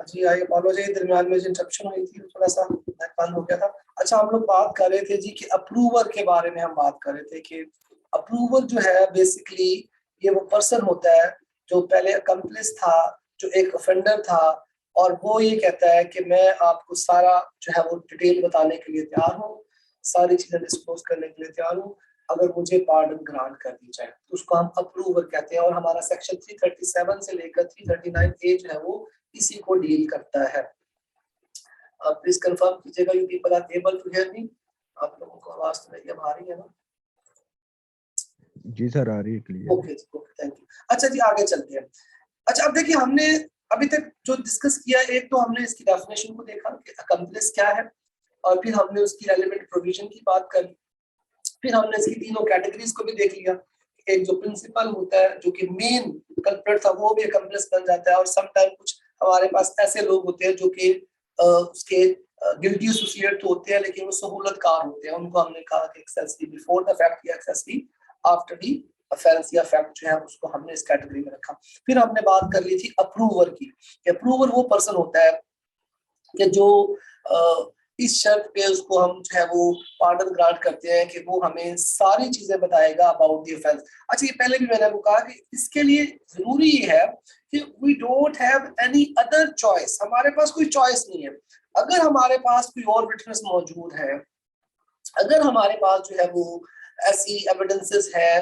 जी आई apologise, दरमियान में जो इंटरप्शन हुई थी थोड़ा सा नेट बंद हो गया था। अच्छा, हम लोग बात कर रहे थे जी कि अप्रूवर के बारे में हम बात कर रहे थे कि अप्रूवर जो है बेसिकली ये वो पर्सन होता है जो पहले अकम्प्लिस था, जो एक ऑफेंडर था, और वो ये कहता है कि मैं आपको सारा जो है वो डिटेल बताने के लिए तैयार हूँ, सारी चीजें डिस्क्लोज करने के लिए तैयार हूँ, अगर मुझे पार्डन ग्रांट कर दी जाए तो उसको हम अप्रूवर कहते हैं। और हमारा सेक्शन 337 से लेकर 339A जो है वो इसी को डील करता है। प्लीज कंफर्म कीजिएगा you people are able to hear me. आप लोगों को आवाज तो मेरी अब आ रही है ना? जी सर, आ रही है क्लियर। Okay thank you. अच्छा जी, आगे चलते हैं। अच्छा, अब देखिए हमने अभी तक जो डिस्कस किया, एक तो हमने इसकी डेफिनेशन को देखा कि अकम्प्लिस क्या है, और फिर हमने उसकी रेलेवेंट प्रोविजन की बात करी, फिर हमने इसकी तीनों कैटेगरीज को भी देख लिया। एक जो प्रिंसिपल होता है जो कि मेन कल्प्रिट था वो भी अकम्प्लिस बन जाता है, और सम टाइम कुछ हमारे पास ऐसे लोग होते हैं जो कि उसके गिल्टी एसोसिएट होते हैं लेकिन वो सहूलतकार होते हैं, उनको हमने कहा कि एक्सेसरी बिफोर द फैक्ट या एक्सेसरी आफ्टर द ऑफेंस या फैक्ट जो है उसको हमने इस कैटेगरी में रखा। फिर हमने बात कर ली थी अप्रूवर की। अप्रूवर वो पर्सन होता है कि जो इस शर्त पे उसको हम जो है वो पार्डन ग्रांट करते हैं कि वो हमें सारी चीजें बताएगा अबाउट द ऑफेंस। अच्छा, ये पहले भी मैंने आपको कहा कि इसके लिए जरूरी है कि we don't have any other choice, हमारे पास कोई चॉइस नहीं है। अगर हमारे पास कोई और विटनेस मौजूद है, अगर हमारे पास जो है वो ऐसी एविडेंसेस है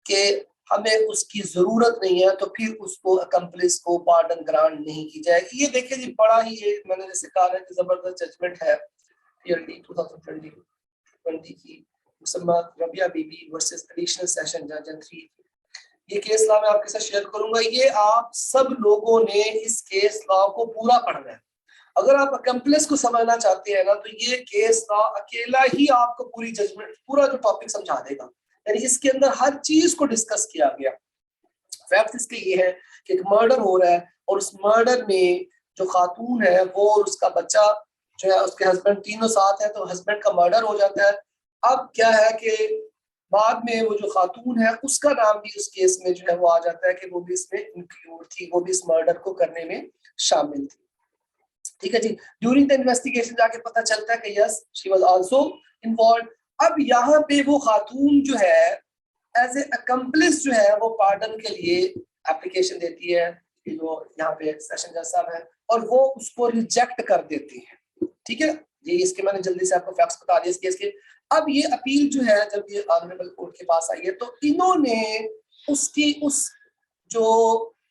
कि हमें उसकी जरूरत नहीं है, तो फिर उसको अकम्प्लिस को पार्डन ग्रांट नहीं की जाएगी। ये देखिए जी, बड़ा ही ये मैंने जैसे कहा है कि जबरदस्त जजमेंट है पीएलटी 2020 की मुसम्मा रबिया बीबी वर्सेस एडिशनल सेशन जज एंड 3। ये केस लॉ मैं आपके साथ शेयर करूंगा। ये आप सब लोगों ने इस केस लॉ को पूरा पढ़ना है। अगर आप अकम्प्लिस को समझना चाहते हैं ना, तो ये केस लॉ अकेला ही आपको पूरी जजमेंट, पूरा जो टॉपिक समझा देगा। यानी इसके अंदर हर चीज को डिस्कस किया गया। फैक्ट इसके ये है कि एक मर्डर हो रहा है, और उस मर्डर में जो खातून है वो और उसका बच्चा जो है, उसके हस्बैंड तीनों साथ है, तो हस्बैंड का मर्डर हो जाता है। अब क्या है कि बाद में वो जो खातून है उसका नाम भी उस केस में जो है वो आ जाता है कि वो भी इसमें इंक्लूड थी, वो भी इस मर्डर को करने में शामिल थी। ठीक है जी। ड्यूरिंग द इन्वेस्टिगेशन जाके पता चलता है कि yes she was also involve. अब यहाँ पे वो खातून जो है एज ए अकम्प्लिस जो है वो पार्डन के लिए एप्लीकेशन देती है, कि जो यहाँ पे सेशन जज साहब है, और वो उसको रिजेक्ट कर देती है। ठीक है, ये इसके मैंने जल्दी से आपको फैक्ट्स बता दिए इस केस के। अब ये अपील जो है जब ये ऑनरेबल कोर्ट के पास आई है, तो इन्होंने उसकी उस जो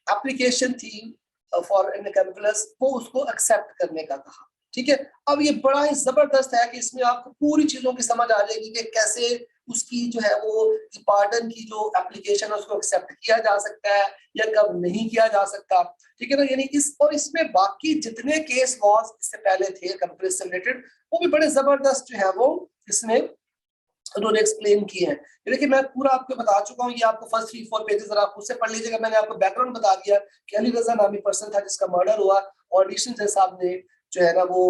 एप्लीकेशन थी फॉर एन अकम्प्लिस वो उसको एक्सेप्ट करने का कहा। ठीक है, अब ये बड़ा ही जबरदस्त है कि इसमें आपको पूरी चीजों की समझ आ जाएगी कि कैसे उसकी जो है वो पार्डन की जो एप्लीकेशन है उसको एक्सेप्ट किया जा सकता है या कब नहीं किया जा सकता। ठीक है ना, यानी इस और इसमें बाकी जितने केस लॉज इससे पहले थे अकम्प्लिस से रिलेटेड, वो भी बड़े जबरदस्त जो है वो इसमें उन्होंने एक्सप्लेन किए हैं। देखिए मैं पूरा आपको बता चुका हूँ, ये आपको फर्स्ट 3-4 पेजेस जरा खुद से पढ़ लीजिएगा। मैंने आपको बैकग्राउंड बता दिया कि अली रजा नामी पर्सन था जिसका मर्डर हुआ, और एडिशनल जज साहब ने जो है ना वो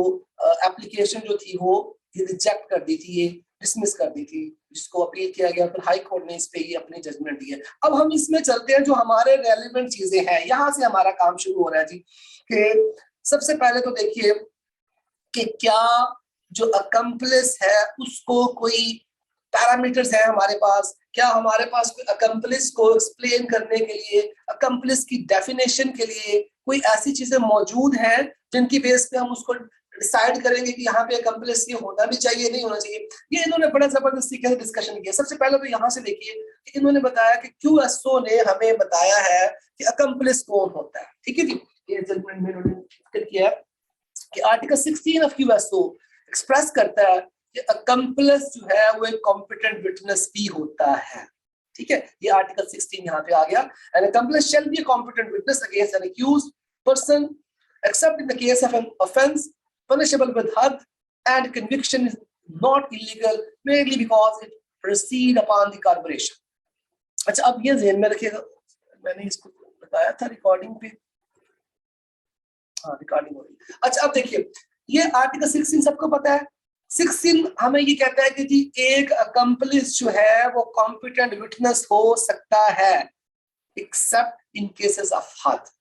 एप्लीकेशन जो थी वो रिजेक्ट कर दी थी, ये डिसमिस कर दी थी, जिसको अपील किया गया, फिर हाई कोर्ट ने इस पे ये अपनी जजमेंट दी है। अब हम इसमें चलते हैं, जो हमारे रेलिवेंट चीजें हैं, यहाँ से हमारा काम शुरू हो रहा है जी। कि सबसे पहले तो देखिए कि क्या जो अकम्प्लिस है उसको कोई पैरामीटर्स है हमारे पास, क्या हमारे पास कोई अकम्प्लिस को एक्सप्लेन करने के लिए, अकम्प्लिस की डेफिनेशन के लिए कोई ऐसी चीजें मौजूद हैं जिनकी बेस पे हम उसको डिसाइड करेंगे कि यहाँ पे अकम्प्लिस ये होना भी चाहिए नहीं होना चाहिए। ये इन्होंने बड़ा जबरदस्त तरीके से डिस्कशन किया। सबसे पहले तो यहाँ से देखिए कि इन्होंने बताया कि QSO ने हमें बताया है कि अकम्प्लिस कौन होता है। ठीक है जी, ये जजमेंट में इन्होंने किया है कि आर्टिकल 16 ऑफ QSO एक्सप्रेस करता है कि अकम्प्लिस जो है वो एक कॉम्पिटेंट विटनेस भी होता है। ठीक है, ये आर्टिकल 16 यहाँ पे आ गया। An accomplice shall be a competent witness against an accused person except in the case of an offense punishable with death and conviction is not illegal merely because it proceed upon the corporation। अच्छा, अब ये ध्यान में रखिएगा, मैंने इसको बताया था रिकॉर्डिंग पे, हाँ रिकॉर्डिंग हो रही। अच्छा, अब देखिए ये आर्टिकल 16 सबको पता है। 16 हमें ये कहता है कि जी एक अकम्प्लिस जो है वो कॉम्पिटेंट विटनेस हो सकता है एक्सेप्ट इन केसेस ऑफ हद।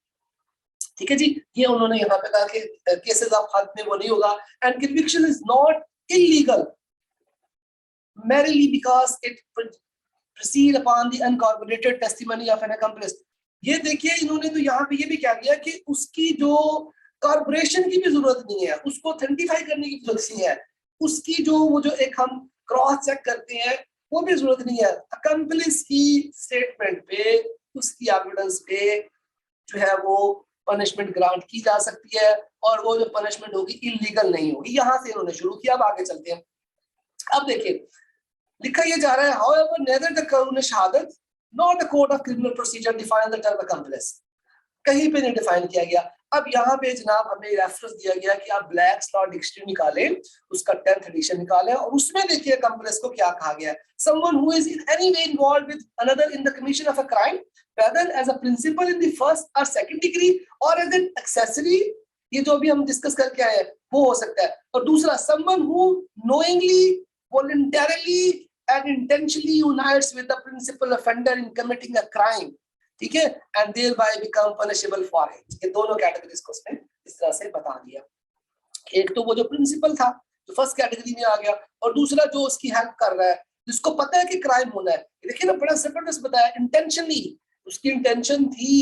ठीक है जी, ये उन्होंने यहाँ पे कहा कि केसेस ऑफ हद में वो नहीं होगा, and conviction is not illegal merely because it proceed upon the uncorroborated testimony of an accomplice। ये देखिए इन्होंने तो यहाँ पे ये भी क्या किया कि उसकी जो कॉर्पोरेशन की भी जरूरत नहीं है, उसको ऑथेंटिफाई करने की जरूरत नहीं है, उसकी जो वो जो एक हम क्रॉस चेक करते हैं वो भी जरूरत नहीं है। अकम्प्लिस की स्टेटमेंट पे, उसकी एविडेंस पे जो है वो पनिशमेंट ग्रांट की जा सकती है, और वो जो पनिशमेंट होगी इलीगल नहीं होगी। यहाँ से इन्होंने शुरू किया। अब आगे चलते हैं। अब देखिए लिखा ये जा रहा है, however neither the कानून शहादत nor the code of criminal procedure define the term accomplice। कहीं पे नहीं डिफाइन किया गया। अब यहाँ पे जनाब हमें रेफरेंस दिया गया कि आप ब्लैक्स लॉ डिक्शनरी निकालें, उसका 10th एडिशन निकालें, और उसमें देखिए accomplice को क्या कहा गया है। someone who is in any way involved with another in the commission of a crime whether as a principal in the first or second degree or as an accessory, ये जो भी हम डिस्कस करके आए हैं वो हो सकता है। और दूसरा someone who knowingly, voluntarily and intentionally unites with the principal offender in committing a crime, ठीक है, and thereby become punishable for it। ये दोनों कैटेगरीज को उसने इस तरह से बता दिया। एक तो वो जो प्रिंसिपल था जो फर्स्ट कैटेगरी में आ गया, और दूसरा जो उसकी हेल्प कर रहा है जिसको पता है कि क्राइम होना है। देखिए ना बड़ा जबरदस्त बताया, इंटेंशनली, उसकी इंटेंशन थी,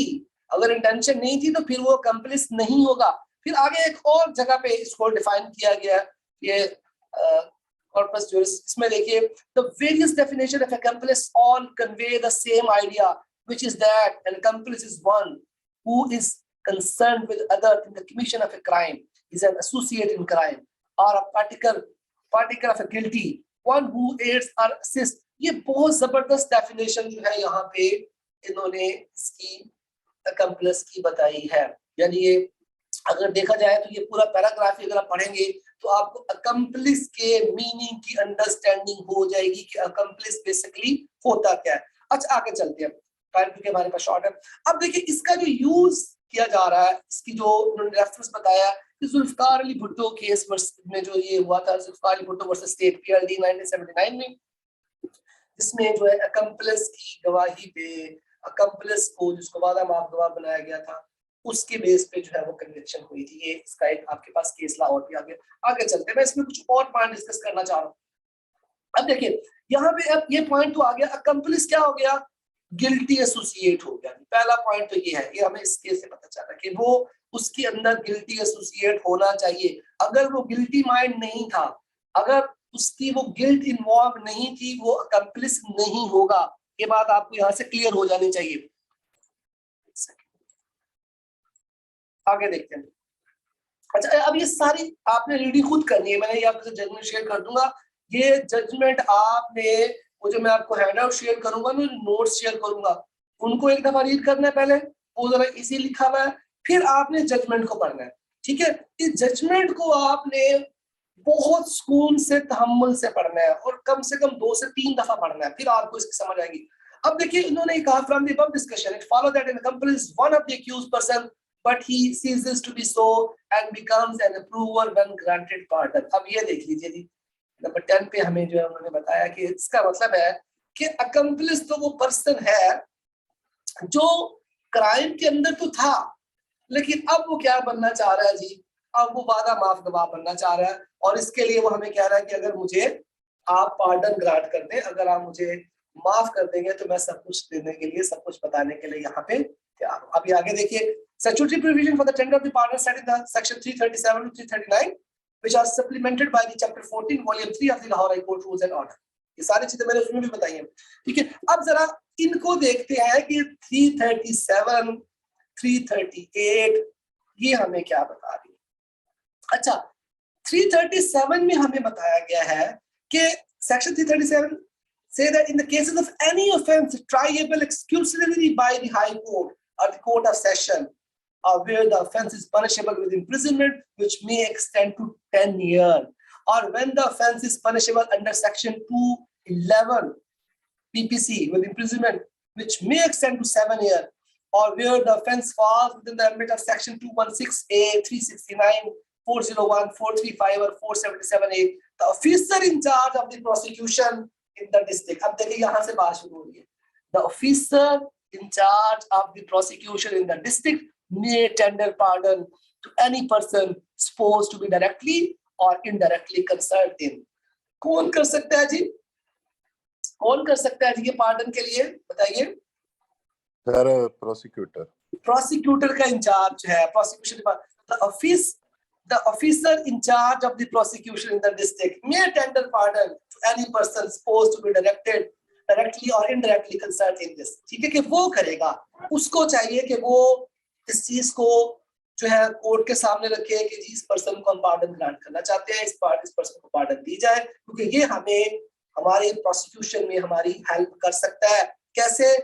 अगर इंटेंशन नहीं थी तो फिर वो अकम्प्लिस नहीं होगा। फिर आगे एक और जगह पे इसको डिफाइन किया गया, ये corpus juris, इसमें देखिए the various definition of accomplice all convey the same idea, which is that an accomplice is one who is concerned with other in the commission of a crime, is an associate in crime, or a particle of a guilty, one who aids or assists। ये बहुत जबरदस्त definition जो है यहाँ पे इन्होंने इसकी accomplice की बताई है। यानी ये अगर देखा जाए तो ये पूरा पैराग्राफ अगर आप पढ़ेंगे तो आपको अकम्प्लिस के मीनिंग की अंडरस्टैंडिंग हो जाएगी कि अकम्प्लिस बेसिकली होता क्या है। अच्छा आगे चलते हैं, टाइम के हमारे पास शॉर्ट है। अब देखिए इसका जो यूज किया जा रहा है, इसकी जो उन्होंने रेफरेंस बताया कि जुल्फकार अली भुट्टो केस में जो ये हुआ था, Zulfikar Ali Bhutto versus state PLD 1979 में, जिसमें जो है अकम्प्लिस की गवाही पे अकम्प्लिस को जिसको वादा माफ गवाह बनाया गया था उसके बेस पे जो है वो कन्विक्शन हुई थी। ये इसका एक आपके पास केस ला और भी आगे चलते हैं। मैं इसमें कुछ और पॉइंट डिस्कस करना चाह रहा हूँ। अब देखिए यहाँ पे अब ये पॉइंट तो आ गया, अकम्प्लिस क्या हो गया, गिल्टी एसोसिएट हो गया। पहला पॉइंट तो ये है, ये हमें इस केस से पता चला कि वो उसके अंदर गिल्टी एसोसिएट होना चाहिए। अगर वो गिल्टी माइंड नहीं था, अगर उसकी वो गिल्ट इन्वॉल्व नहीं थी, वो अकम्प्लिस नहीं होगा। ये बात आपको यहाँ से क्लियर हो जानी चाहिए। आगे देखते हैं। अच्छा अब ये सारी आपने रीडिंग खुद करनी है, मैंने ये आपसे जजमेंट शेयर कर दूंगा। ये जजमेंट आपने वो जो मैं आपको हैंडआउट शेयर करूंगा ना, नोट्स शेयर करूंगा, उनको एक दफा रीड करना है पहले, वो जरा इजी लिखा हुआ है, फिर आपने जजमेंट को पढ़ना है। ठीक है, इस जजमेंट को आपने बहुत सुकून से तहम्मुल से पढ़ना है और कम से कम 2 से 3 दफा पढ़ना है, फिर आपको इसकी समझ आएगी। अब देखिए इन्होंने कहा from the above discussion it follow that an accomplice one of the accused person but he ceases to be so and becomes an approver when granted pardon। अब ये देख लीजिए जी, नंबर 10 पे हमें जो है उन्होंने बताया कि इसका मतलब है कि अकम्प्लिस तो वो पर्सन है जो क्राइम के अंदर तो था, लेकिन अब वो क्या बनना चाह रहा है जी, अब वो वादा माफ गवाह बनना चाह रहा है। और इसके लिए वो हमें कह रहा है कि अगर मुझे आप पार्डन ग्रांट कर दें, अगर आप मुझे माफ कर देंगे तो मैं सब कुछ देने के लिए, सब कुछ बताने के लिए यहाँ पे तैयार हूं। अभी आगे देखिए, statutory provision for the tender of the pardon set in the section 337 to 339 which are supplemented by the chapter 14 volume 3 of the Lahore High Court rules and order। ये सारी चीजें मैंने उसमें भी बताई हैं। ठीक है, अब जरा इनको देखते हैं कि 337 338 ये हमें क्या बता रही है। अच्छा 337 में हमें बताया गया है कि section 337 say that in the cases of any offense triable exclusively by the High Court or the Court of Session, where the offense is punishable with imprisonment which may extend to 10 years, or when the offense is punishable under section 211 PPC with imprisonment which may extend to 7 years, or where the offense falls within the ambit of section 216A, 369, 401, 435 or 477A, the officer in charge of the prosecution in the district। अब देखिए यहाँ से बात शुरू हो रही है, the officer in charge of the prosecution in the district may tender pardon to any person supposed to be directly or indirectly concerned in। कौन कर सकता है जी, कौन कर सकता है जी ये पार्डन के लिए, बताइए। सर प्रोसिक्यूटर, प्रोसिक्यूटर का इंचार्ज है prosecution, the officer in charge of the prosecution in the district may tender pardon to any person supposed to be directly or indirectly concerned in this। ठीक है, कि वो करेगा, उसको चाहिए कि वो इस चीज को जो है कोर्ट के सामने रखे कि जी इस पर्सन को हम पार्डन ग्रांट करना चाहते हैं, इस पर्सन को पार्डन दी जाए, क्योंकि ये हमें हमारे प्रोसिक्यूशन में हमारी हेल्प कर सकता है। कैसे?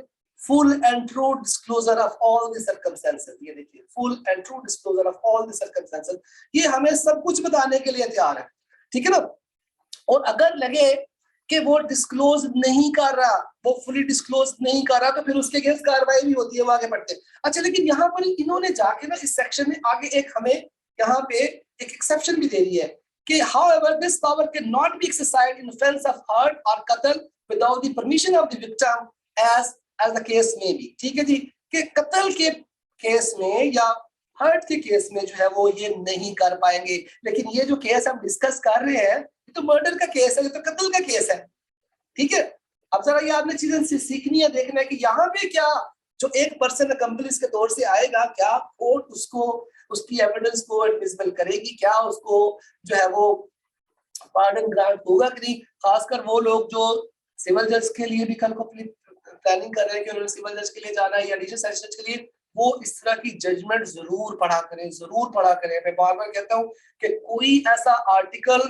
full and true disclosure of all the circumstances। ये देखिए, full and true disclosure of all the circumstances, ये हमें सब कुछ बताने के लिए तैयार है, ठीक है ना। और अगर लगे कि वो डिस्क्लोज नहीं कर रहा, वो फुली डिस्क्लोज नहीं कर रहा, तो फिर उसके अगेंस्ट कार्रवाई भी होती है, वो आगे बढ़ते हैं। अच्छा, लेकिन यहाँ पर इन्होंने जाके ना इस सेक्शन में आगे एक हमें यहाँ पे एक एक्सेप्शन भी दे दी है कि however this power cannot be exercised in offense of hurt or qatl without the permission of the victim as the case may be। ठीक है जी, कि कत्ल के केस में या हर्ट के केस में जो है वो ये नहीं कर पाएंगे। लेकिन ये जो केस हम डिस्कस कर रहे हैं ये तो मर्डर का केस है, ये तो कत्ल का केस है, ठीक है। अब जरा ये आपने चीजें सीखनी है, देखना है कि यहाँ पे क्या जो एक पर्सन अकम्प्लिस के तौर से आएगा, क्या कोर्ट उसको उसकी एविडेंस को एडमिसिबल करेगी, क्या उसको जो है वो पार्डन ग्रांट होगा कि नहीं। खासकर वो लोग जो सिविल जज के लिए भी कल को प्लानिंग कर रहे हैं कि उन्होंने सिविल जज के लिए जाना है या एडिशनल सेशन जज के लिए, वो इस तरह की जजमेंट जरूर पढ़ा करें, जरूर पढ़ा करें। मैं बार बार कहता हूँ कि कोई ऐसा आर्टिकल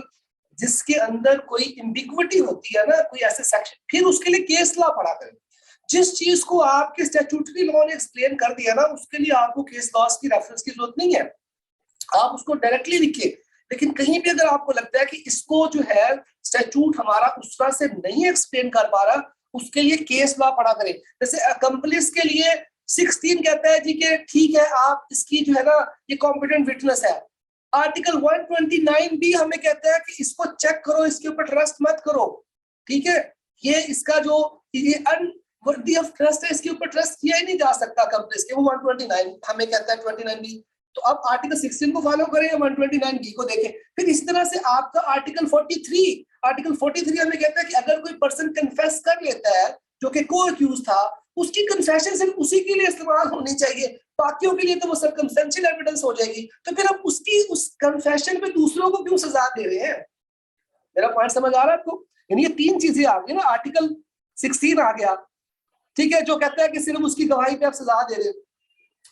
जिसके अंदर कोई एम्बिग्विटी होती है ना, कोई ऐसे सेक्शन, फिर उसके लिए केस लॉ पढ़ा करें। जिस चीज को आपके स्टैट्यूटरी लॉ ने एक्सप्लेन कर दिया ना, उसके लिए आपको केस लॉस की रेफरेंस की जरूरत नहीं है, आप उसको डायरेक्टली लिखिए। लेकिन कहीं भी अगर आपको लगता है कि इसको जो है स्टैट्यूट हमारा उस तरह से नहीं एक्सप्लेन कर पा रहा, उसके लिए केस लॉ पढ़ा करें। जैसे अकम्प्लिस के लिए 16 कहता है जी कि ठीक है, आप इसकी जो है ना ये कॉम्पिटेंट विटनेस है। आर्टिकल 129 भी हमें कहता है कि इसको चेक करो, इसके ऊपर ट्रस्ट मत करो, ठीक है। ये इसका जो ये अनवर्दी ऑफ ट्रस्ट है, इसके ऊपर ट्रस्ट किया ही नहीं जा सकता अकम्प्लिस के, वो 129 हमें कहता है 29 भी। तो अब आर्टिकल 16 को फॉलो करें या 129 बी को देखें। फिर इस तरह से आपका आर्टिकल 43 हमें कहता है कि अगर कोई पर्सन कन्फेस कर लेता है जो कि को अक्यूज था, उसकी कन्फेशन सिर्फ उसी के लिए इस्तेमाल होनी चाहिए, बाकियों के लिए तो वो सर्कमस्टेंशियल एविडेंस हो जाएगी। तो फिर आप उसकी उस कन्फेशन पे दूसरों को क्यों सजा दे रहे हैं? मेरा पॉइंट समझ आ रहा है आपको? यानी ये तीन चीजें आ गई ना, आर्टिकल 16 आ गया, ठीक है, जो कहता है कि सिर्फ उसकी गवाही पे आप सजा दे रहे हैं।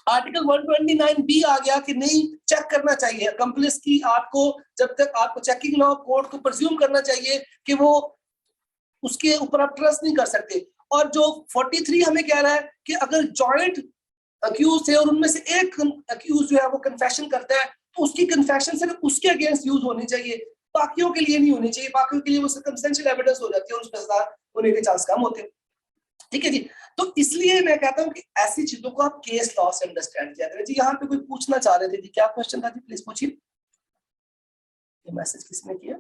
आर्टिकल 129 बी आ गया कि नहीं, चेक करना चाहिए अकम्प्लिस की, आपको जब तक आपको चेकिंग लॉ कोर्ट को प्रिज्यूम करना चाहिए कि वो उसके ऊपर आप ट्रस्ट नहीं कर सकते। और जो 43 हमें कह रहा है कि अगर जॉइंट अक्यूज थे और उनमें से एक अक्यूज जो है वो कन्फेशन करता है, तो उसकी कन्फेशन सिर्फ उसके अगेंस्ट यूज होनी चाहिए, बाकियों के लिए नहीं होनी चाहिए। बाकियों के लिए वो सर्कमस्टेंशियल एविडेंस हो जाती है और उसमें सजा होने के चांस कम होते हैं, ठीक है जी। तो इसलिए मैं कहता हूं कि ऐसी चीजों को आप केस लॉ से अंडरस्टैंड किया करें जी। यहाँ पे कोई पूछना चाह रहे थे जी, क्या क्वेश्चन था जी, प्लीज पूछिए। ये मैसेज किसने किया?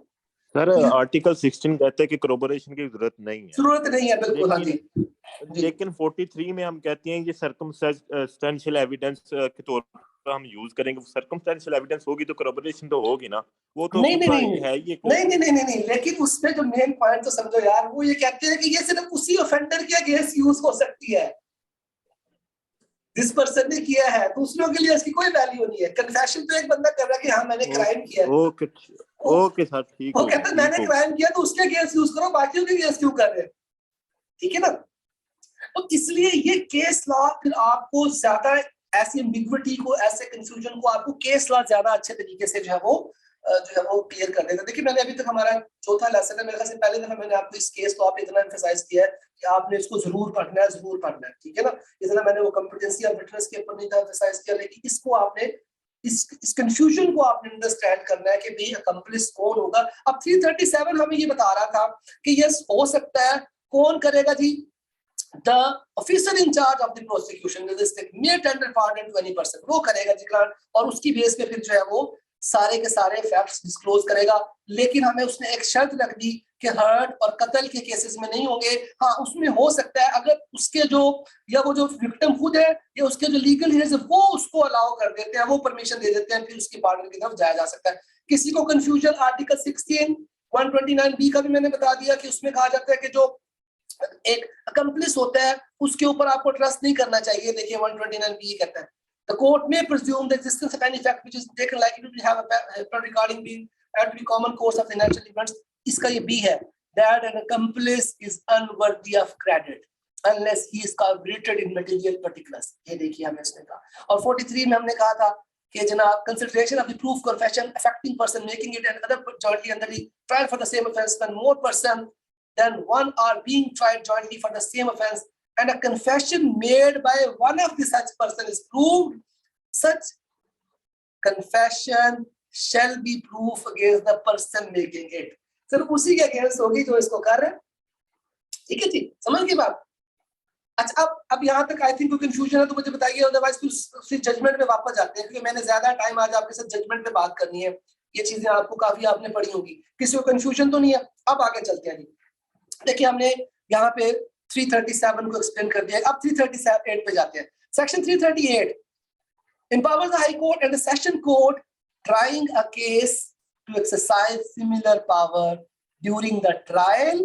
सर आर्टिकल 16 कहते हैं कि कोरोबोरेशन की जरूरत नहीं है, जरूरत नहीं है, बिल्कुल, हाँ जी। लेकिन 43 में हम कहते हैं ये सर्कमस्टेंशियल एविडेंस के तौर पर हम यूज करेंगे। सर्कमस्टेंशियल एविडेंस होगी तो कोरोबोरेशन तो होगी ना, वो तो नहीं है ये नहीं, लेकिन उसमें जो मेन पॉइंट तो समझो यार, वो ये कहते हैं कि ये सिर्फ उसी ऑफेंडर के अगेंस्ट यूज हो सकती है जिस पर्सन ने किया है, दूसरों के लिए इसकी कोई वैल्यू नहीं है। कन्फेशन तो एक बंदा कर रहा है कि हाँ मैंने क्राइम किया है, ओके सर, ठीक वो कहता है मैंने क्राइम किया तो उसके अगेंस्ट यूज करो, बाकियों के अगेंस्ट क्यों कर रहे हैं, ठीक है ना। तो इसलिए ये केस लॉ फिर आपको ज्यादा ऐसी एम्बिग्विटी को, ऐसे कंफ्यूजन को आपको केस लॉ ज्यादा अच्छे तरीके से जो है वो क्लियर कर देगा। देखिए मैंने अभी तक हमारा चौथा लेसन है, मेरे ख्याल से पहले दफा मैंने आपको इस केस लॉ पे इतना एम्फसाइज किया है कि आपने इसको जरूर पढ़ना है, ठीक है ना। इतना मैंने वो कॉम्पिटेंसी ऑफ विटनेस के ऊपर नहीं था एम्फसाइज किया, लेकिन इसको आपने इस कंफ्यूजन को आपने अंडरस्टैंड करना है कि भाई अकम्प्लिस कौन होगा। अब 337 हमें ये बता रहा था कि यस हो सकता है, कौन करेगा जी? The officer in charge of the prosecution may tender pardon to any person, वो करेगा जी ग्रांट, और उसकी बेस पे फिर जो है वो सारे के सारे फैक्ट्स डिस्क्लोज करेगा, लेकिन हमें उसने एक शर्त रख दी कि हर्ट और कत्ल के केसेस में नहीं होंगे। हाँ, उसमें हो सकता है अगर उसके जो या वो जो विक्टिम खुद है या उसके जो लीगल हेयर्स है वो उसको अलाउ कर देते हैं, वो परमिशन दे देते हैं, फिर उसके पार्टनर की तरफ जाया जा सकता है। किसी को कंफ्यूजन आर्टिकल 16 129B का भी मैंने बता दिया कि उसमें कहा जाता है कि जो एक अकम्प्लिस होता है उसके ऊपर आपको ट्रस्ट नहीं करना चाहिए। देखिए 129B कहता है the court may presume the existence of any fact which is taken likely to have a regarding being at the common course of the natural events. इसका ये B है that an accomplice is unworthy of credit unless he is corroborated in material particulars. ये देखिए हमने इसने कहा। और 43 में हमने कहा था कि जनाब consideration of the proof confession affecting person making it and other jointly under the trial for the same offence when more person than one are being tried jointly for the same offence and a confession made by one of the such person is proved, such confession shall be proof against the person making it. सिर्फ उसी के against होगी जो इसको कर रहे हैं। ठीक है जी, समझ गए बात? अच्छा, अब यहाँ तक आई थिंक कोई कंफ्यूजन है तो मुझे बताइए, अदरवाइज फिर जजमेंट में वापस जाते हैं, क्योंकि मैंने ज्यादा टाइम आज आपके साथ जजमेंट पे बात करनी है। ये चीजें आपको काफी आपने पढ़ी होगी, किसी को कंफ्यूजन तो नहीं है? अब आगे चलते हैं जी। देखिए हमने यहाँ पे 337 को एक्सप्लेन कर दिया। अब 338 पे जाते हैं। Section 338 empowers the High Court and the Session Court trying a case to exercise similar power during the trial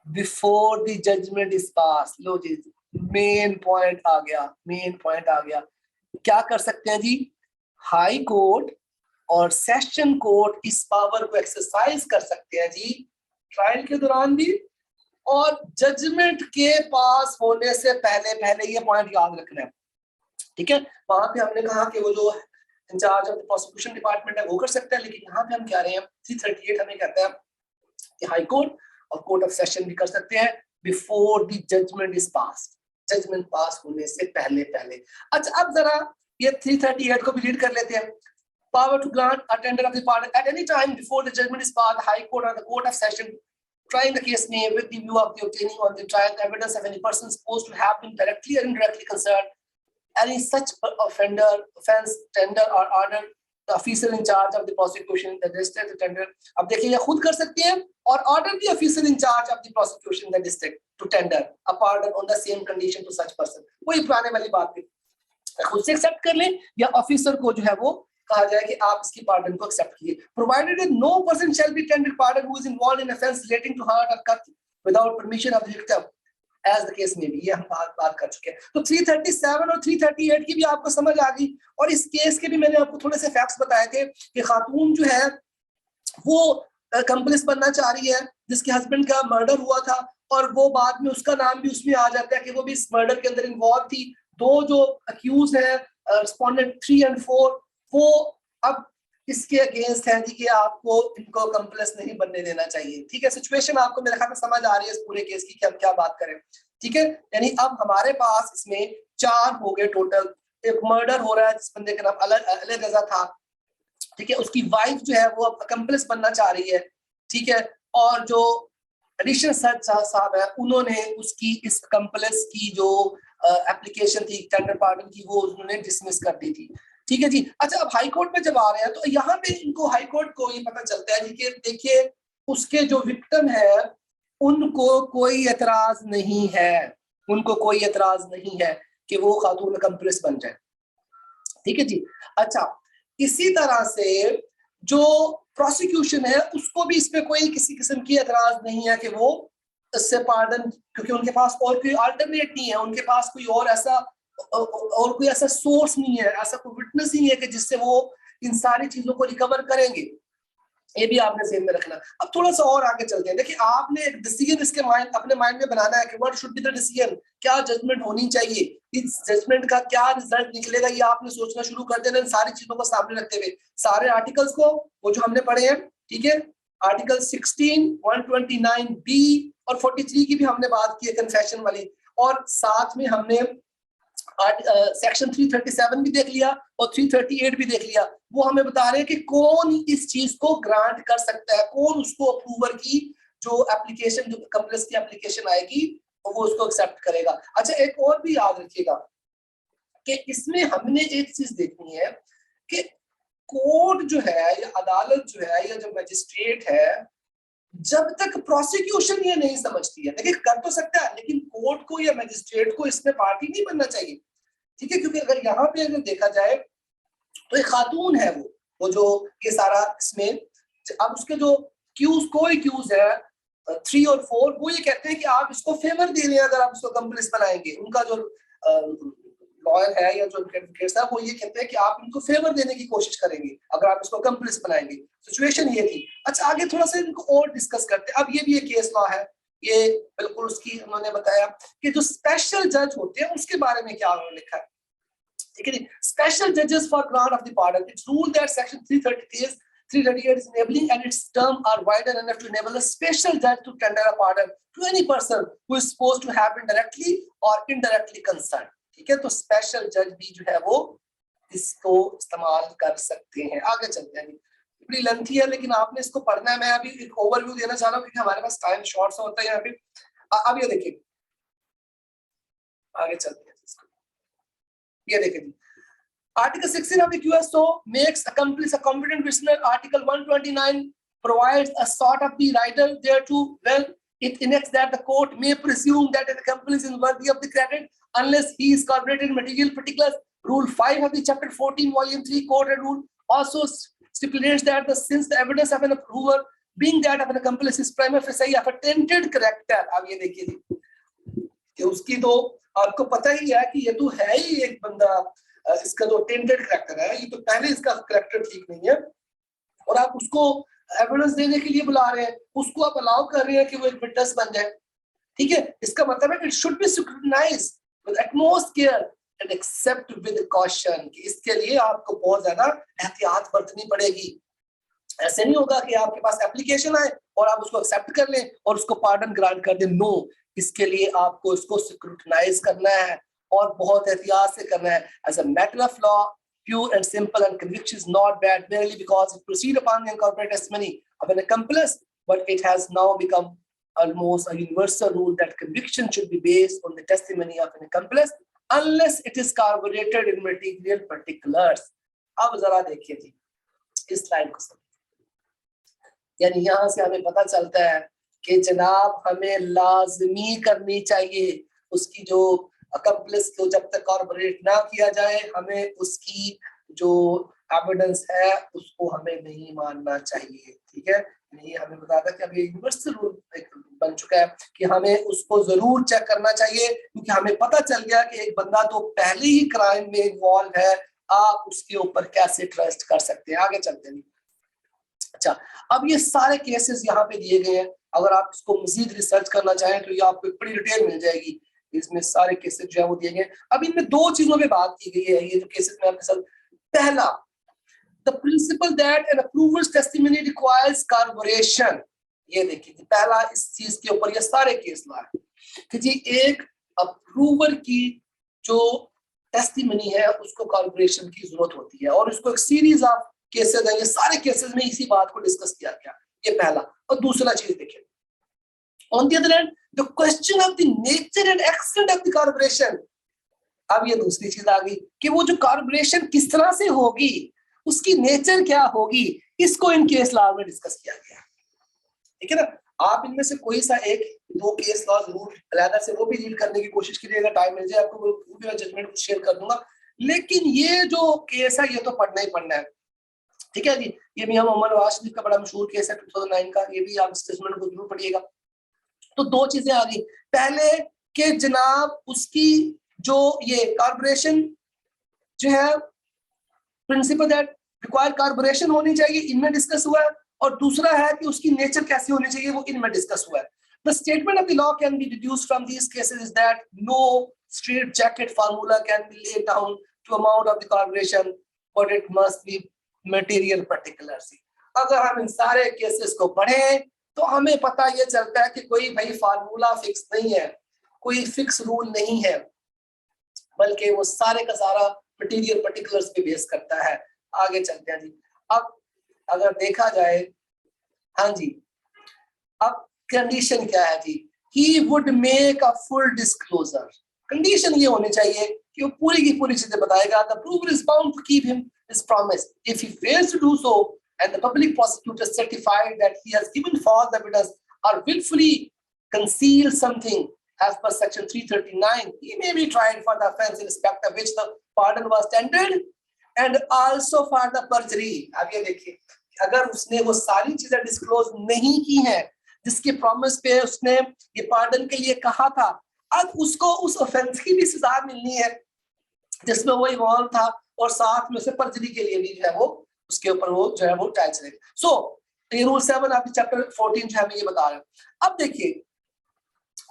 before the judgment is passed. लो जी, मेन पॉइंट आ गया। क्या कर सकते हैं जी? हाई कोर्ट और सेशन कोर्ट इस पावर को एक्सरसाइज कर सकते हैं जी ट्रायल के दौरान भी और जजमेंट के पास होने से पहले ये पॉइंट याद रखना है। ठीक है, वहां पे हमने कहा कि वो जो in charge of the prosecution department है वो कर सकता है, लेकिन यहाँ पे हम कह रहे हैं 338 हमें कहता है कि हाई कोर्ट और कोर्ट ऑफ सेशन भी कर सकते हैं before the judgment is pass, judgment pass होने से पहले। अच्छा, अब जरा ये 338 को भी रीड कर लेते हैं। Power to grant a tender of the pardon at any time before the judgment is passed, the High Court or the Court of Session trying the case may, with the view of the obtaining on the trial evidence of any person supposed to have been directly or indirectly concerned, any such offense, tender or order the officer in charge of the prosecution, the district, the tender. अब देखिए ये खुद कर सकते हैं और order the officer in charge of the prosecution, the district, to tender a pardon on the same condition to such person. वही पुराने वाली बात है, खुद से एक्सेप्ट कर ले या ऑफिसर को जो है वो कहा जाए कि आप इसकी पार्डन को एक्सेप्ट कीजिए। Provided no person shall be tendered pardon who is involved in offence relating to hurt और cut without permission of the victim as the case में भी। ये हम बात कर चुके हैं। तो 337 और 338 की भी आपको समझ आ गई। और इस केस के भी मैंने आपको थोड़े से फैक्ट्स बताए थे कि खातून जो है वो कंप्लिस बनना चाह रही है जिसके हस्बैंड का मर्डर हुआ था और वो बाद में उसका नाम भी उसमें आ जाता है कि वो भी इस मर्डर के अंदर इन्वॉल्व थी। दो जो अक्यूज है रिस्पोंडेंट 3 और 4 वो अब इसके अगेंस्ट है कि आपको इनको कंप्लेस नहीं बनने देना चाहिए। ठीक है, सिचुएशन आपको मेरे ख्याल में समझ आ रही है इस पूरे केस की कि हम क्या बात करें। ठीक है, यानी अब हमारे पास इसमें 4 हो गए टोटल। एक मर्डर हो रहा है जिस बंदे का नाम अली रजा था। ठीक है, उसकी वाइफ जो है वो अब कंप्लेस बनना चाह रही है। ठीक है, और जो एडिशनल सच साहब है उन्होंने उसकी इस कंप्लेस की जो एप्लीकेशन थी टेंडर पार्डन की वो उन्होंने डिसमिस कर दी थी। ठीक है जी। अच्छा, अब हाई कोर्ट में जब आ रहे हैं तो यहाँ पे इनको हाई कोर्ट को ये पता चलता है कि देखिए उसके जो विक्टिम है उनको कोई एतराज नहीं है, कि वो खातून कंप्लेस बन जाए। ठीक है जी। अच्छा, इसी तरह से जो प्रोसिक्यूशन है उसको भी इसमें कोई किसी किस्म की एतराज नहीं है कि वो इससे पार्डन, क्योंकि उनके पास और कोई अल्टरनेट नहीं है, उनके पास कोई और ऐसा सोर्स नहीं है, ऐसा कोई विटनेस नहीं है कि जिससे वो इन सारी चीजों को रिकवर करेंगे। ये भी आपने ज़हन में रखना। अब थोड़ा सा और आगे चलते हैं। देखिए आपने एक डिसीजन इसके अपने माइंड में बनाना है कि what should be the decision, क्या जजमेंट होनी चाहिए, इस जजमेंट का क्या रिजल्ट निकलेगा, ये आपने सोचना शुरू कर देना। इन सारी चीजों को सामने रखते हुए सारे आर्टिकल्स को वो जो हमने पढ़े हैं, ठीक है, आर्टिकल 16, 129B और 43 की भी हमने बात की है कन्फेशन वाली, और साथ में हमने सेक्शन 337 भी देख लिया और 338 भी देख लिया। वो हमें बता रहे हैं कि कौन इस चीज को ग्रांट कर सकता है, कौन उसको अप्रूवर की जो एप्लीकेशन, जो कंप्लेस की एप्लीकेशन आएगी वो उसको एक्सेप्ट करेगा। अच्छा, एक और भी याद रखिएगा कि इसमें हमने एक चीज देखनी है कि कोर्ट जो है या अदालत जो है या जो मजिस्ट्रेट है, जब तक प्रोसिक्यूशन ये नहीं समझती है, देखिए कर तो सकता है लेकिन कोर्ट को या मजिस्ट्रेट को इसमें पार्टी नहीं बनना चाहिए, ठीक है, क्योंकि अगर यहाँ पे अगर देखा जाए तो एक खातून है वो जो ये सारा इसमें, अब उसके जो कोई क्यूज है 3 और 4, वो ये कहते हैं कि आप इसको फेवर दे रहे हैं अगर आप इसको कंप्लिस बनाएंगे। उनका जो लॉयर है या जो एडवोकेट्स है वो ये कहते हैं कि आप इनको फेवर देने की कोशिश करेंगे अगर आप इसको कंप्लिस बनाएंगे। सिचुएशन ये थी। अच्छा, आगे थोड़ा सा इनको और डिस्कस करते हैं। अब ये भी एक केस लॉ है, ये बिल्कुल उसकी उन्होंने बताया कि जो स्पेशल जज होते हैं उसके बारे में क्या उन्होंने लिखा है, ठीक है। स्पेशल जजेस for grant of the pardon, it's rule that section 338 is enabling and its term are wider enough to enable a special judge to tender a pardon to any person who is supposed to have been directly or indirectly concerned, ठीक है। तो special जज भी जो है वो इसको इस्तेमाल कर सकते हैं। आगे चलते हैं, बड़ी लेंथी है लेकिन आपने इसको पढ़ना है। मैं अभी एक ओवरव्यू देना चाह रहा हूँ क्योंकि हमारे पास टाइम शॉर्ट सा होता है यहाँ पे। अब ये देखिए, आगे चलते हैं इसको, ये देखिए Article 16 of the QSO makes accomplice a competent prisoner. Article 129 provides a sort of the rider thereto. Well, it enacts that the court may presume that an accomplice is worthy of the credit unless he is corroborated in material particulars. Rule 5 of the Chapter 14, Volume 3 Court rule also stipulates that since the evidence of an approver being that of an accomplice is prima facie of a tainted character. अब ये देखिए कि उसकी तो आपको पता ही है कि ये तो है ही एक बंदा, इसका जो टेंटेड करैक्टर है, ये तो पहले इसका करैक्टर ठीक नहीं है और आप उसको एविडेंस देने के लिए बुला रहे हैं, उसको आप अलाउ कर रहे हैं कि वो एक विटनेस बन जाए, ठीक है। इसका मतलब है it should be scrutinized with utmost care and accept with caution, कि इसके लिए आपको बहुत ज्यादा एहतियात बरतनी पड़ेगी। ऐसे नहीं होगा कि आपके पास एप्लीकेशन आए और आप उसको एक्सेप्ट कर लें और उसको पार्डन ग्रांट कर दें। नो, इसके लिए आपको इसको स्क्रूटिनाइज करना है और बहुत एहतियात से करना है। As a matter of law, pure and simple, and conviction is not bad merely because it proceeds upon the incorporated testimony of an accomplice, but it has now become almost a universal rule that conviction should be based on the testimony of an accomplice unless it is corroborated in material particulars. अब जरा देखिए जी इस line को, यानी यहाँ से हमें पता चलता है कि जनाब हमें लाजमी करनी चाहिए उसकी जो अकम्प्लिस को जब तक कॉर्पोरेट ना किया जाए, हमें उसकी जो एविडेंस है उसको हमें नहीं मानना चाहिए, ठीक है। ये हमें बताया था कि अब ये यूनिवर्सल रूल बन चुका है कि हमें उसको जरूर चेक करना चाहिए, क्योंकि हमें पता चल गया कि एक बंदा तो पहले ही क्राइम में इन्वॉल्व है, आप उसके ऊपर कैसे ट्रस्ट कर सकते हैं। आगे चलते हैं। अच्छा, अब ये सारे केसेस यहाँ पे दिए गए हैं, अगर आप इसको मजीद रिसर्च करना चाहें तो ये आपको एक बड़ी डिटेल मिल जाएगी। इसमें सारे केसेस जो है वो दिए गए। अब इनमें दो चीजों पे बात की गई है, ये जो केसेस में आपके साथ, पहला the principle that an approver's testimony requires corporation. ये देखिए पहला इस चीज के ऊपर ये सारे केस ला है कि जी एक अप्रूवर की जो टेस्टिमनी है उसको कॉर्पोरेशन की जरूरत होती है, और इसको एक सीरीज ऑफ केसेस है, ये सारे केसेस में इसी बात को डिस्कस किया गया। ये पहला। और दूसरा चीज देखिए, on the other hand, the question of the nature and extent of the corporation. अब ये दूसरी चीज आ गई कि वो जो कॉर्पोरेशन किस तरह से होगी, उसकी नेचर क्या होगी, इसको इन केस लॉ में डिस्कस किया गया, ठीक है ना। आप इनमें से कोई सा एक दो केस लॉ जरूर अलग से वो भी रीड करने की कोशिश कीजिएगा, टाइम मिल जाए आपको वो भी मैं जजमेंट शेयर कर दूंगा। लेकिन ये जो केस है ये तो पढ़ना ही पढ़ना है, ठीक है जी। ये मियां मोहम्मद नवाज शरीफ का बड़ा मशहूर केस है 2009 का, ये भी आप इस जजमेंट को जरूर पढ़िएगा। तो दो चीजें आ गई, पहले कि जनाब उसकी जो ये कॉर्पोरेशन जो है प्रिंसिपल दैट रिक्वायर्ड कॉर्पोरेशन होनी चाहिए, इनमें डिस्कस हुआ है, और दूसरा है कि उसकी नेचर कैसी होनी चाहिए, वो इनमें डिस्कस हुआ है। The statement of the law can be deduced from these cases is that no straight jacket formula can be laid down to amount of the corporation, but it must be material particulars. अगर हम इन सारे cases को पढ़ें तो हमें पता ये चलता है कि कोई भाई फार्मूला फिक्स नहीं है, कोई फिक्स रूल नहीं है, बल्कि वो सारे का सारा मटेरियल पर्टिकुलर्स पे बेस करता है। आगे चलते हैं जी। अब अगर देखा जाए, हाँ जी, अब कंडीशन क्या है जी, he would make a full disclosure. Condition ये होनी चाहिए कि वो पूरी की पूरी चीजें बताएगा। The prover is bound to keep him is promised. If he fails to do so, and the public prosecutor certified that he has given false evidence or willfully concealed something as per section 339, he may be tried for the offense in respect of which the pardon was tendered and also for the perjury. अब ये देखिए, अगर उसने वो सारी चीजें disclose नहीं की हैं जिसके प्रॉमिस पे उसने ये पार्डन के लिए कहा था, अब उसको उस ऑफेंस की भी सजा मिलनी है जिसमें वो इन्वॉल्व था, और साथ में उसे पर्जरी के लिए भी जो है वो उसके ऊपर वो जो है वो ट्रायल चलेगा. सो ये रूल 7 आप चैप्टर 14 जो है मैं ये बता रहा हूँ. अब देखिए,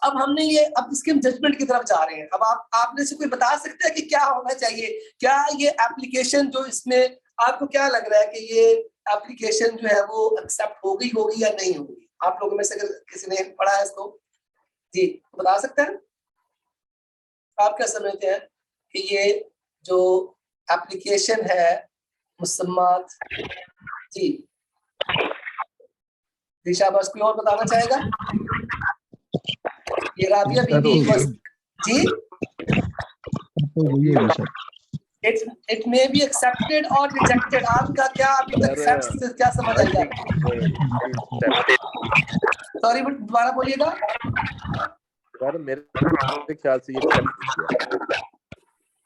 अब हमने ये, अब इसके हम जजमेंट की तरफ जा रहे हैं. अब आपने से कोई बता सकते हैं कि क्या होना चाहिए? क्या ये एप्लीकेशन जो इसमें आपको क्या लग रहा है कि ये एप्लीकेशन जो है वो एक्सेप्ट होगी या नहीं होगी? आप लोगों में से अगर किसी ने पढ़ा है इसको, जी बता सकते हैं? आप क्या समझते हैं कि ये जो एप्लीकेशन है मुसम्मात, जी शाबाश, कोई और बताना चाहेगा? ये राबिया बीबी जी, it may be accepted or rejected. आपका क्या अभी तक एक्सेप्ट क्या समझ आएगा? सॉरी दोबारा बोलिएगा. सर मेरे ख्याल से ये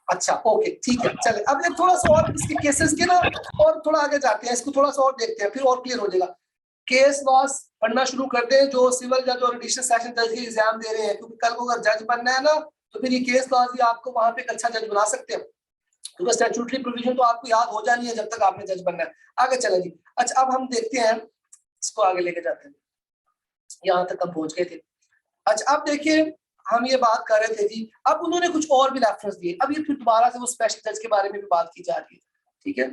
अच्छा ओके ठीक है. चले अब एक थोड़ा सा और इसके केसेस के ना और थोड़ा आगे जाते हैं, इसको थोड़ा सा और देखते हैं, फिर और क्लियर हो जाएगा. केस लॉस पढ़ना शुरू कर दें जो सिविल जज और एडिशनल सेशन जज के एग्जाम दे रहे हैं, क्योंकि कल को अगर जज बनना है ना तो फिर ये केस लॉस ही आपको वहां पे एक अच्छा जज बना सकते हैं, क्योंकि स्टैट्यूटरी प्रोविजन तो आपको याद हो जानी है जब तक आपने जज बनना है. आगे चले जी. अच्छा अब हम देखते हैं, इसको आगे लेके जाते हैं, यहाँ तक हम पहुंच गए थे. अच्छा अब देखिए, हम ये बात कर रहे थे जी, अब उन्होंने कुछ और भी रेफरेंस दिए. अब ये फिर दोबारा से वो स्पेशल जज के बारे में भी बात की जा रही है. ठीक है,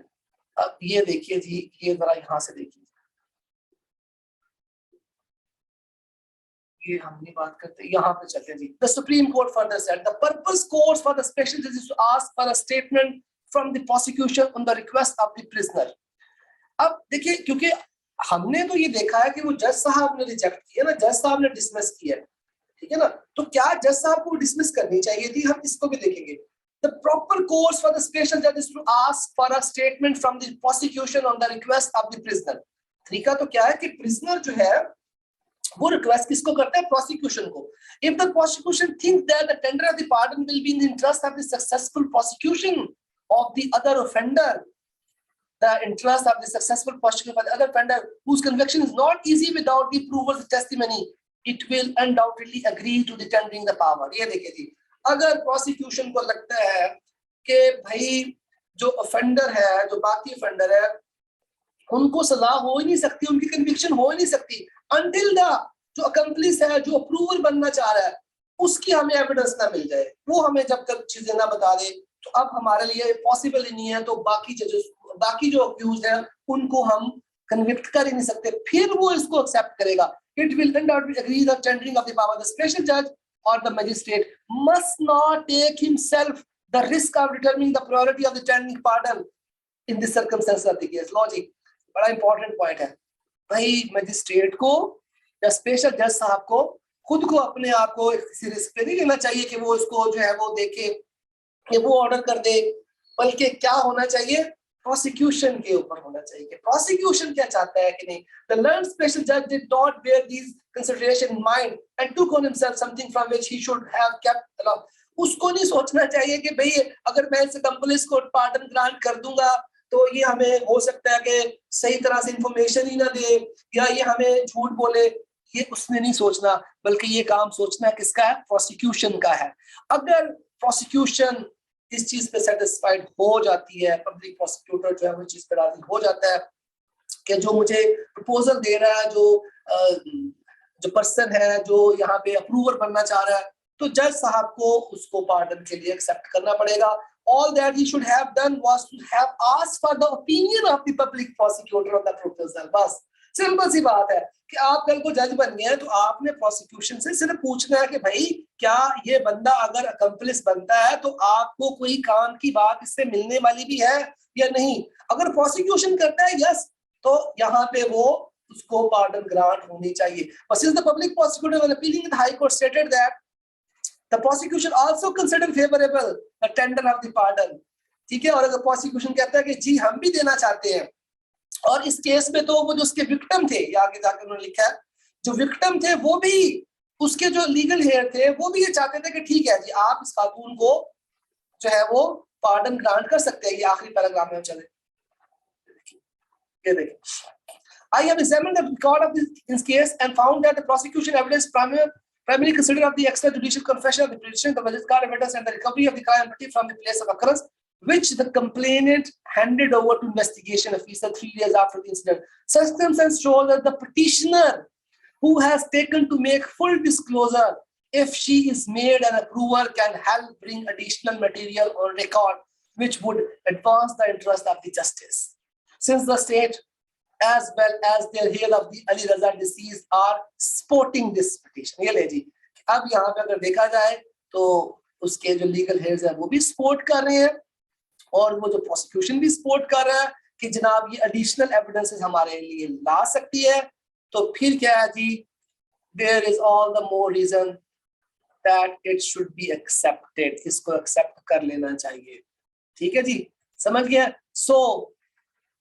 अब ये देखिए जी, ये जरा यहाँ से देखिए, ये हमने बात करते हैं, यहाँ पे चलते हैं जी. The supreme court further said the purpose course for the special जजेस to ask for a statement from the prosecution on the request of the prisoner. अब देखिए, क्योंकि हमने तो ये देखा है कि वो जज साहब ने रिजेक्ट किया ना, जज साहब ने डिसमिस किया, ठीक है ना, तो क्या जज साहब को डिसमिस करनी चाहिए थी? हम इसको भी देखेंगे. The proper course for the special judge is to ask for a statement from the prosecution on the request of the prisoner. तरीका तो क्या है कि prisoner जो है वो रिक्वेस्ट किसको करता है? प्रोसिक्यूशन को. If the prosecution thinks that the tender of the pardon will be in the interest of the successful prosecution of the other offender, the interest of the successful prosecution of the other offender whose conviction is not easy without the proof of the testimony, it will undoubtedly agree to the tendering the power. ये देखिए जी, अगर prosecution को लगता है कि भाई जो offender है, जो बाकी ऑफेंडर है, उनको सजा हो ही नहीं सकती, उनकी कन्विक्शन हो ही नहीं सकती until the जो अकम्प्लिस है, जो अप्रूवर बनना चाह रहा है, उसकी हमें एविडेंस ना मिल जाए, वो हमें जब तक चीजें ना बता दे, तो अब हमारे लिए पॉसिबल ही नहीं है. तो बाकी जजेस, बाकी जो अक्यूज्ड है, उनको हम कन्विक्ट कर ही नहीं सकते. फिर वो इसको एक्सेप्ट करेगा. It will undoubtedly agree the tendering of the power. The special judge or the magistrate must not take himself the risk of determining the priority of the tendering pardon in the circumstances of the case. Logic, बड़ा important point है भाई. Magistrate को या special जज साहब को खुद को अपने आप को किसी रिस्क पे नहीं लेना चाहिए कि वो इसको जो है वो देखे, कि वो ऑर्डर कर दे, बल्कि क्या होना चाहिए? प्रोसिक्यूशन के ऊपर होना चाहिए कि प्रोसिक्यूशन क्या चाहता है कि नहीं. The learned special judge did not bear these consideration in mind and took on himself something from which he should have kept along. उसको नहीं सोचना चाहिए कि भाई अगर मैं इस कंपनीज को पार्डन ग्रांट कर दूंगा तो ये हमें हो सकता है कि सही तरह से इंफॉर्मेशन ही ना दे या ये हमें झूठ बोले. ये उसने नहीं सोचना, बल्कि ये काम सोचना किसका है? प्रोसिक्यूशन का है. अगर प्रोसिक्यूशन इस चीज पे सेटिस्फाइड हो जाती है, पब्लिक प्रोसिक्यूटर जो है वो चीज पे राजी हो जाता है कि जो मुझे प्रपोजल दे रहा है, जो पर्सन है जो यहाँ पे अप्रूवर बनना चाह रहा है, तो जज साहब को उसको पार्डन के लिए एक्सेप्ट करना पड़ेगा. All that he should have done was to have asked for the opinion of the public prosecutor on the proposal. बस सिंपल सी बात है कि आप कल को जज बन गए तो आपने प्रोसिक्यूशन से सिर्फ पूछना है कि भाई क्या ये बंदा अगर अकम्प्लिस बनता है तो आपको कोई काम की बात इससे मिलने वाली भी है या नहीं. अगर प्रोसिक्यूशन करता है यस, तो यहाँ पे वो उसको पार्डन ग्रांट होनी चाहिए. But since the public prosecutor was appealing, the High Court stated that the prosecution also considered favorable the tender of the pardon. ठीक है। और अगर प्रोसिक्यूशन कहता है कि जी हम भी देना चाहते हैं, और इस केस में तो वो जो उसके विक्टिम थे, या आगे जाकर उन्होंने लिखा है जो विक्टिम थे वो भी, उसके जो लीगल हेयर थे वो भी ये चाहते थे कि ठीक है जी आप इस खातून को जो है वो पार्डन ग्रांट कर सकते हैं। ये आखिरी पैराग्राफ में चले, ये देखिए, I have examined the record of this case and found that the prosecution evidence primarily consisted of the extrajudicial confession of the petitioner, the alleged card evidence, and the recovery of the crime material from the place of occurrence, which the complainant handed over to investigation officer 3 days after the incident. Circumstances show that the petitioner, who has taken to make full disclosure if she is made an approver, can help bring additional material on record, which would advance the interest of the justice. Since the state as well as their heir of the Ali Raza deceased are supporting this petition. ये ले जी, अब यहाँ पे अगर देखा जाए तो उसके जो लीगल हेयर्स है वो भी सपोर्ट कर रहे हैं, और वो जो प्रोसिक्यूशन भी सपोर्ट कर रहा है कि जनाब ये एडिशनल एविडेंसेस हमारे लिए ला सकती है। तो फिर क्या है जी, there is all the more reason that it should be accepted, इसको एक्सेप्ट कर लेना चाहिए। ठीक है जी, समझ गया। So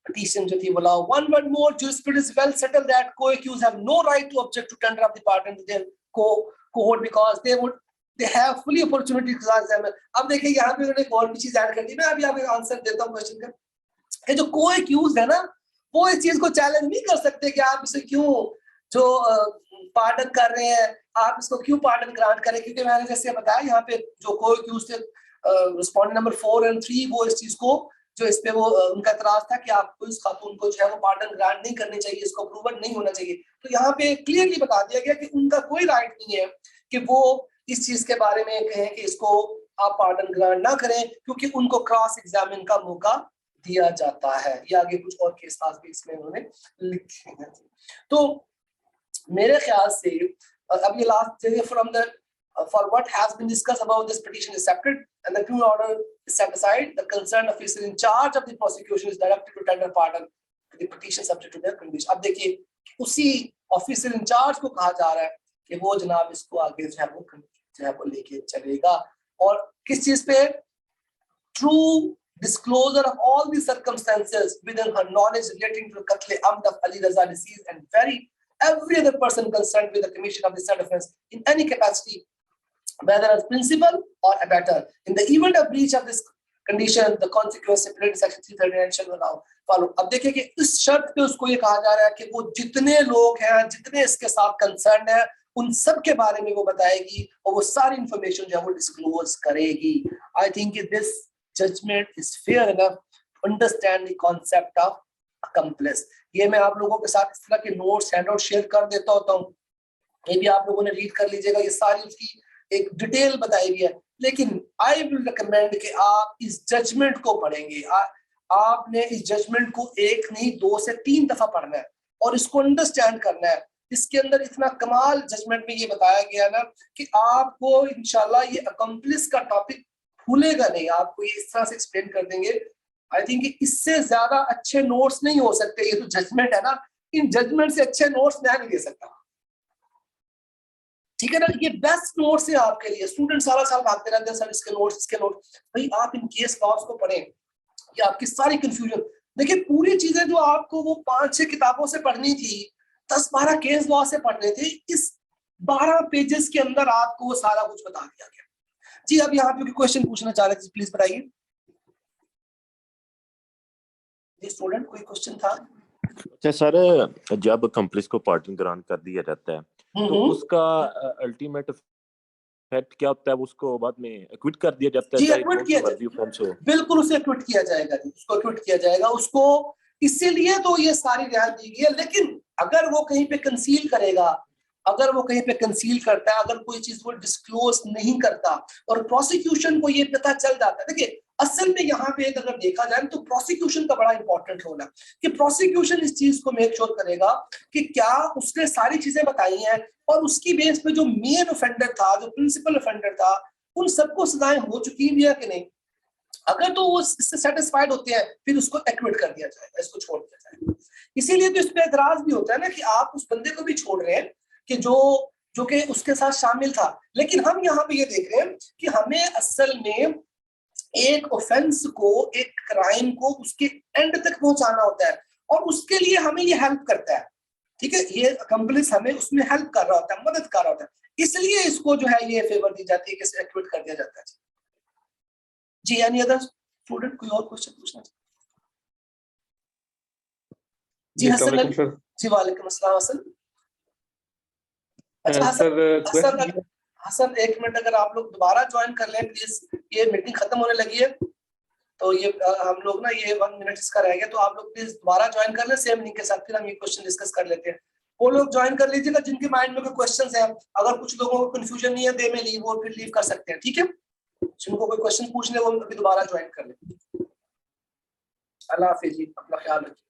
petition जो थी बोला, one word more, jurisprudence well settled that co-accused have no right to object to tender of the pardon to their cohort because they have fully opportunity to exercise them. अब देखिए यहाँ पे उन्होंने एक और भी चीज ऐड कर दी, मैं अभी आपको आंसर देता हूँ क्वेश्चन का, कि जो co-accused है ना वो इस चीज को चैलेंज नहीं कर सकते कि आप इसे क्यों जो पार्डन कर रहे हैं, आप इसको क्यों पार्डन ग्रांट करें, क्योंकि मैंने जैसे बताया यहाँ पे जो co-accused थे रिस्पोंडेंट नंबर 4 और 3, वो इस चीज को जो इस पे वो उनका एतराज था कि आपको इस खातून को जो है वो पार्डन ग्रांट नहीं करनी चाहिए, इसको अप्रूवल नहीं होना चाहिए। तो यहाँ पे क्लियरली बता दिया गया कि उनका कोई राइट नहीं है कि वो इस चीज के बारे में कहें कि इसको आप पार्डन ग्रांट ना करें, क्योंकि उनको क्रॉस एग्जामिन का मौका दिया जाता है। ये आगे कुछ और केस भी इसमें उन्होंने लिखे हैं। तो मेरे ख्याल से अब ये last from the for what has been discussed about this petition is accepted and the criminal order is set aside, the concerned officer in charge of the prosecution is directed to tender pardon to the petition subject to their condition. अब देखिए उसी officer in charge को कहा जा रहा है कि वो जनाब इसको आगे जो है वो लेके चलेगा, और किस चीज पे, true disclosure of all the circumstances within her knowledge relating to the qatl amd of Ali Raza deceased and every other person concerned with the commission of the said offense in any capacity, whether as principal or abettor. In the event of breach of this condition, the consequence stipulated in section 339 shall allow follow. अब देखिए कि इस शर्त पे उसको ये कहा जा रहा है कि वो जितने लोग हैं, जितने इसके साथ कंसर्न है, उन सब के बारे में वो बताएगी और वो सारी इंफॉर्मेशन जो है वो डिस्क्लोज करेगी। I think this judgment is fair enough to understand the concept of accomplice. ये मैं आप लोगों के साथ इस तरह के नोट्स हैंड आउट शेयर कर देता होता हूँ, ये भी आप लोगों ने रीड कर लीजिएगा, ये सारी उसकी एक डिटेल बताई हुई है। लेकिन आई विल रिकमेंड कि आप इस जजमेंट को पढ़ेंगे, आपने इस जजमेंट को 1 नहीं 2 से 3 दफा पढ़ना है और इसको अंडरस्टैंड करना है। इसके अंदर इतना कमाल जजमेंट में ये बताया गया ना कि आपको इंशाल्लाह ये अकम्प्लिस का टॉपिक भूलेगा नहीं, आपको ये इस तरह से एक्सप्लेन कर देंगे। आई थिंक इससे ज्यादा अच्छे नोट्स नहीं हो सकते, ये तो जजमेंट है ना, इन जजमेंट से अच्छे नोट्स मैं नहीं दे सकता। ठीक है ना, ये बेस्ट नोट्स है आपके लिए। स्टूडेंट सारा साल भागते रहते हैं सर इसके नोट्स, भाई आप इन केस लॉस को पढ़ें, ये आपकी सारी कंफ्यूजन देखिए, पूरी चीजें जो आपको वो 5-6 किताबों से पढ़नी थी, 10-12 केस लॉ से पढ़ने थे, इस 12 पेजेस के अंदर आपको वो सारा कुछ बता दिया गया। जी अब यहाँ पे क्वेश्चन पूछना चाह रहे थे, प्लीज बताइए। जी स्टूडेंट कोई क्वेश्चन था? अच्छा सर, जब अकम्प्लिस को पार्डन ग्रांट कर दिया जाता है तो उसका अल्टीमेट इफेक्ट क्या होता है? उसको बाद में एक्विट कर दिया जाता है? जी एक्विट किया जाएगा, बिल्कुल उसे एक्विट किया जाएगा जी, उसको एक्विट किया जाएगा। उसको इसीलिए तो ये सारी रियायत दी गई है। लेकिन अगर वो कहीं पे कंसील करेगा, अगर वो कहीं पे कंसील करता है, अगर कोई चीज वो डिस्क्लोज नहीं करता और प्रोसिक्यूशन को ये पता चल जाता है, देखिए असल में यहाँ पे अगर देखा जाए तो प्रोसिक्यूशन का बड़ा इंपॉर्टेंट रोल है कि प्रोसिक्यूशन इस चीज को मेक श्योर करेगा कि क्या उसने सारी चीजें बताई हैं और उसकी बेस पे जो मेन ऑफेंडर था, जो प्रिंसिपल ऑफेंडर था, उन सबको सजाएं हो चुकी है कि नहीं। अगर तो वो इससे सेटिस्फाइड होते हैं फिर उसको एक्विट कर दिया जाएगा, इसको छोड़ दिया जाएगा। इसीलिए तो इस पे एतराज भी होता है ना कि आप उस बंदे को भी छोड़ रहे हैं कि जो कि उसके साथ शामिल था। लेकिन हम यहाँ पे ये देख रहे हैं कि हमें असल में एक ऑफेंस को, एक क्राइम को उसके एंड तक पहुंचाना होता है, और उसके लिए हमें ये हेल्प करता है, ठीक है, ये अकम्प्लिस हमें उसमें हेल्प कर रहा होता है, मदद कर रहा होता है, इसलिए इसको जो है ये फेवर दी जाती है कि एक्विट कर दिया जाता है। जी एनी अदर स्टूडेंट, कोई और क्वेश्चन पूछना चाहिए? जी हसन अली, जी वालेकुम अस्सलाम हसन। अच्छा हसन एक मिनट, अगर आप लोग दोबारा ज्वाइन कर लें प्लीज, ये मीटिंग खत्म होने लगी है, तो ये हम लोग ना ये 1 मिनट इसका रह गया, तो आप लोग प्लीज दोबारा ज्वाइन कर लें सेम लिंक के साथ, फिर हम ये क्वेश्चन डिस्कस कर लेते हैं। वो लोग ज्वाइन कर लीजिएगा जिनके माइंड में कोई क्वेश्चंस है, अगर कुछ लोगों को कंफ्यूजन नहीं है दे में लीव, वो फिर लीव कर सकते हैं, ठीक है। जिनको कोई क्वेश्चन पूछने वो अभी दोबारा ज्वाइन कर लें। अल्लाह हाफिज जी, अपना ख्याल रखिए।